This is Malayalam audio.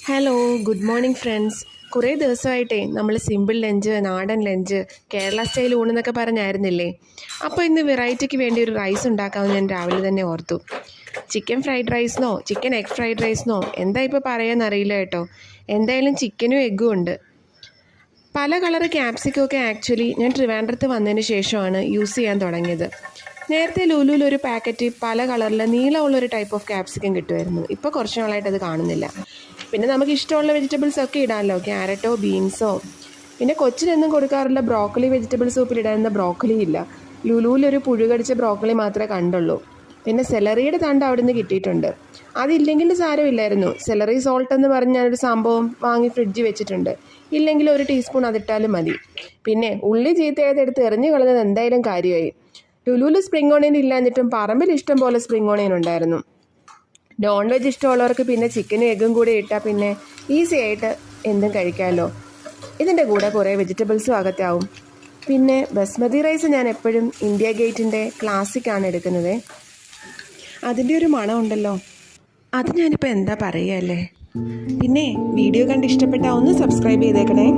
Hello good morning friends. കുറേ ദിവസമായിട്ടേ നമ്മൾ സിമ്പിൾ ലഞ്ച്, നാടൻ ലഞ്ച്, കേരള സ്റ്റൈൽ ഊണെന്നൊക്കെ പറഞ്ഞായിരുന്നില്ലേ. അപ്പോൾ ഇന്ന് വെറൈറ്റിക്ക് വേണ്ടി ഒരു റൈസ് ഉണ്ടാക്കാമെന്ന് ഞാൻ രാവിലെ തന്നെ ഓർത്തു. ചിക്കൻ ഫ്രൈഡ് റൈസിനോ ചിക്കൻ എഗ് ഫ്രൈഡ് റൈസിനോ എന്താ ഇപ്പോൾ പറയാമെന്നറിയില്ല കേട്ടോ. എന്തായാലും ചിക്കനും എഗ്ഗും ഉണ്ട്. പല കളർ ക്യാപ്സിക്കൊക്കെ ആക്ച്വലി ഞാൻ ട്രിവാൻഡ്രത്ത് വന്നതിന് ശേഷമാണ് യൂസ് ചെയ്യാൻ തുടങ്ങിയത്. നേരത്തെ ലുലുവിൽ ഒരു പാക്കറ്റ് പല കളറിൽ നീളമുള്ളൊരു ടൈപ്പ് ഓഫ് ക്യാപ്സിക്കം കിട്ടുമായിരുന്നു. ഇപ്പോൾ കുറച്ച് നാളായിട്ട് അത് കാണുന്നില്ല. പിന്നെ നമുക്ക് ഇഷ്ടമുള്ള വെജിറ്റബിൾസ് ഒക്കെ ഇടാമല്ലോ, ക്യാരറ്റോ ബീൻസോ. പിന്നെ കൊച്ചിനൊന്നും കൊടുക്കാറുള്ള ബ്രോക്കലി വെജിറ്റബിൾ സൂപ്പിലിടാവുന്ന ബ്രോക്കലി ഇല്ല. ലുലുവിലൊരു പുഴുകടിച്ച ബ്രോക്കലി മാത്രമേ കണ്ടുള്ളൂ. പിന്നെ സെലറിയുടെ തണ്ട് അവിടെ നിന്ന് കിട്ടിയിട്ടുണ്ട്. അതില്ലെങ്കിൽ സാരമില്ലായിരുന്നു. സെലറി സോൾട്ട് എന്ന് പറഞ്ഞ ഞാനൊരു സംഭവം വാങ്ങി ഫ്രിഡ്ജിൽ വെച്ചിട്ടുണ്ട്. ഇല്ലെങ്കിൽ ഒരു ടീസ്പൂൺ അതിട്ടാലും മതി. പിന്നെ ഉള്ളി ചീത്തയായതെടുത്ത് എറിഞ്ഞു കളഞ്ഞത് എന്തായാലും കാര്യമായി. ലുലുവിൽ സ്പ്രിംഗ് ഓണിയൻ ഇല്ലാഞ്ഞിട്ടും പറമ്പിൽ ഇഷ്ടം പോലെ സ്പ്രിംഗ് ഓണിയൻ ഉണ്ടായിരുന്നു. നോൺ വെജ് ഇഷ്ടമുള്ളവർക്ക് പിന്നെ ചിക്കനും എഗ്ഗും കൂടി ഇട്ടാൽ പിന്നെ ഈസി ആയിട്ട് എന്തും കഴിക്കാമല്ലോ. ഇതിൻ്റെ കൂടെ കുറേ വെജിറ്റബിൾസും അകത്താവും. പിന്നെ ബസ്മതി റൈസ് ഞാൻ എപ്പോഴും ഇന്ത്യ ഗേറ്റിൻ്റെ ക്ലാസിക്കാണ് എടുക്കുന്നത്. അതിൻ്റെ ഒരു മണം ഉണ്ടല്ലോ, അത് ഞാനിപ്പോൾ എന്താ പറയുക അല്ലേ. പിന്നെ വീഡിയോ കണ്ട് ഇഷ്ടപ്പെട്ടാൽ ഒന്ന് സബ്സ്ക്രൈബ് ചെയ്തേക്കണേ.